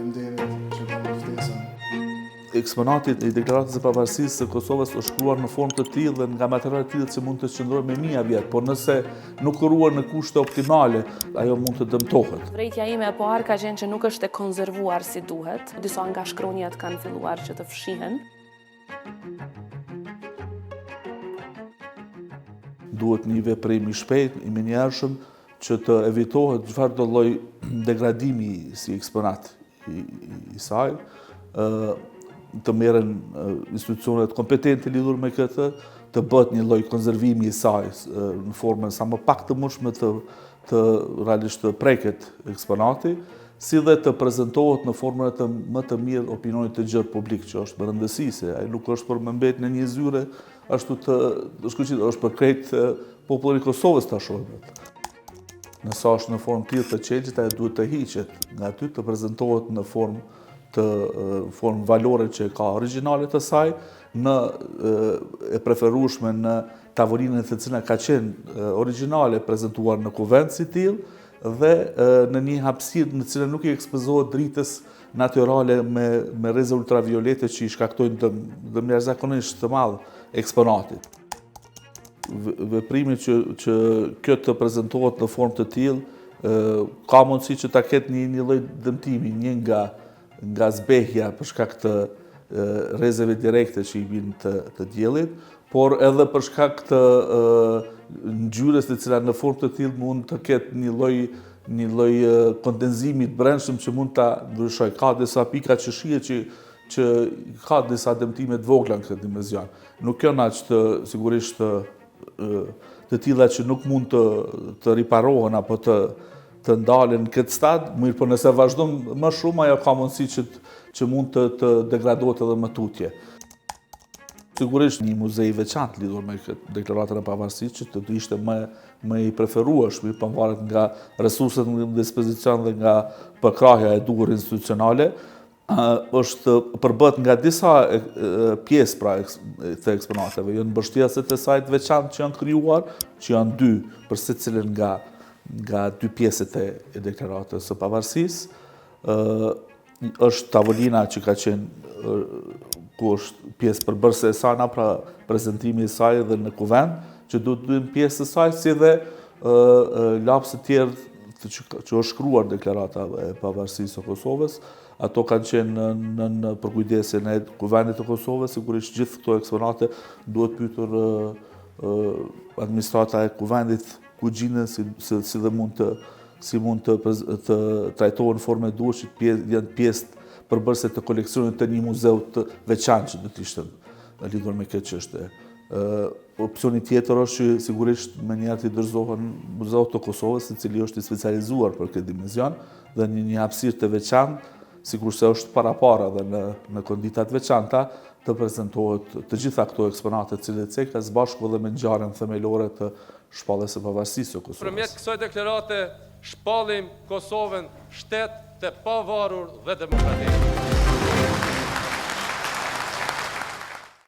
Faleminderit që kam ftesën. Eksponati i deklaratës së pavarësisë së Kosovës është shkruar në formë të tillë dhe nga materiale të tilla që mund të qëndrojë me mijë vjet, por nëse nuk ruhen në kushte optimale, ajo mund të dëmtohet. Vërejtja ime e parë ka qenë që nuk është e konservuar si duhet. Disa nga shkronjat kanë filluar që të fshihen. Duhet një veprim i shpejt, i menjëhershëm, që të evitohet çfarëdo lloj degradimi si eksponat i saj, të merren institucionet kompetente lidhur me këtë, të bëhet një lloj konservimi i saj në formën sa më pak të mundshme të realisht të preket eksponati, si dhe të prezantohet në formën më të mirë opinionit të gjerë publik, që është më rëndësishme, se ai nuk është për më mbetë në një zyre ashtu të shkuqit, është për krejt popullin e Kosovës ta shohim. Nëse është në formë tillë të çelësit, ai duhet të hiqet nga aty, të prezantohet në formë valore që ka origjinale të saj, e preferueshme në tavolinën të cilën ka qenë origjinale prezantuar në kuvent si tillë dhe në një hapësirë në cilën nuk i ekspozohet dritës natyrale me rrezë ultraviolete që i shkaktojnë dëm jashtëzakonisht të madh eksponatit. Veprimi që kjo të prezantohet në formë të tillë ka mundësi që ta ketë një lloj dëmtimi, një nga zbehja për shkak të rrezëve direkte që i vijnë të diellit, por edhe për shkak të ngjyrës të cilat në formë të tillë mund të ketë një lloj kondenzimi të brendshëm që mund ta ndryshojë. Ka disa pika që shihet që ka disa dëmtime të vogla në këtë dimension. Nuk janë aq sigurisht të tilla që nuk mund të riparohen apo të ndalen në këtë stad, mirë po nëse vazhdon më shumë, ajo ka mundësi që mund të degradohet edhe më tutje. Sigurisht një muzej i veçantë lidhur me këtë deklaratën e pavarësisë që të ishte më i preferueshëm, pavarësisht nga resurset në dispozicion dhe nga përkrahja e duhur institucionale, përbëhet nga disa pjesë pra të eksponateve, janë mbështjellësit e saj të veçantë që janë krijuar, që janë dy për secilën nga dy pjesët e deklaratës së pavarësisë. Është tavolina që ka qenë ku është pjesë përbërëse e saj, pra prezantimi i saj dhe në kuvent, që duhet të pjesë e saj, si dhe lapsë të tjerë që është shkruar deklarata e pavarësisë së Kosovës. Ato kanë qenë në përkujdesjen e Kuventit të Kosovës, sigurisht gjithë këto eksponate duhet pyetur administrata e Kuventit ku gjenden si dhe mund të trajtohen në formë të duhur që janë pjesë përbërëse të koleksionit të një muzeu të veçantë që do të ishte lidhur me këtë çështje. Opsioni tjetër është që sigurisht menjëherë të dorëzohen muzeut të Kosovës, i cili është i specializuar për këtë dimension dhe një hapësirë të veçantë, sigurisht se është para dhe në kondita të veçanta të prezantohet të gjitha këto eksponate të cilat cekta së bashku edhe me ngjarjen themelore të shpalljes së pavarësisë së Kosovës. Përmjet kësaj deklarate shpallim Kosovën shtet të pavarur dhe demokratik.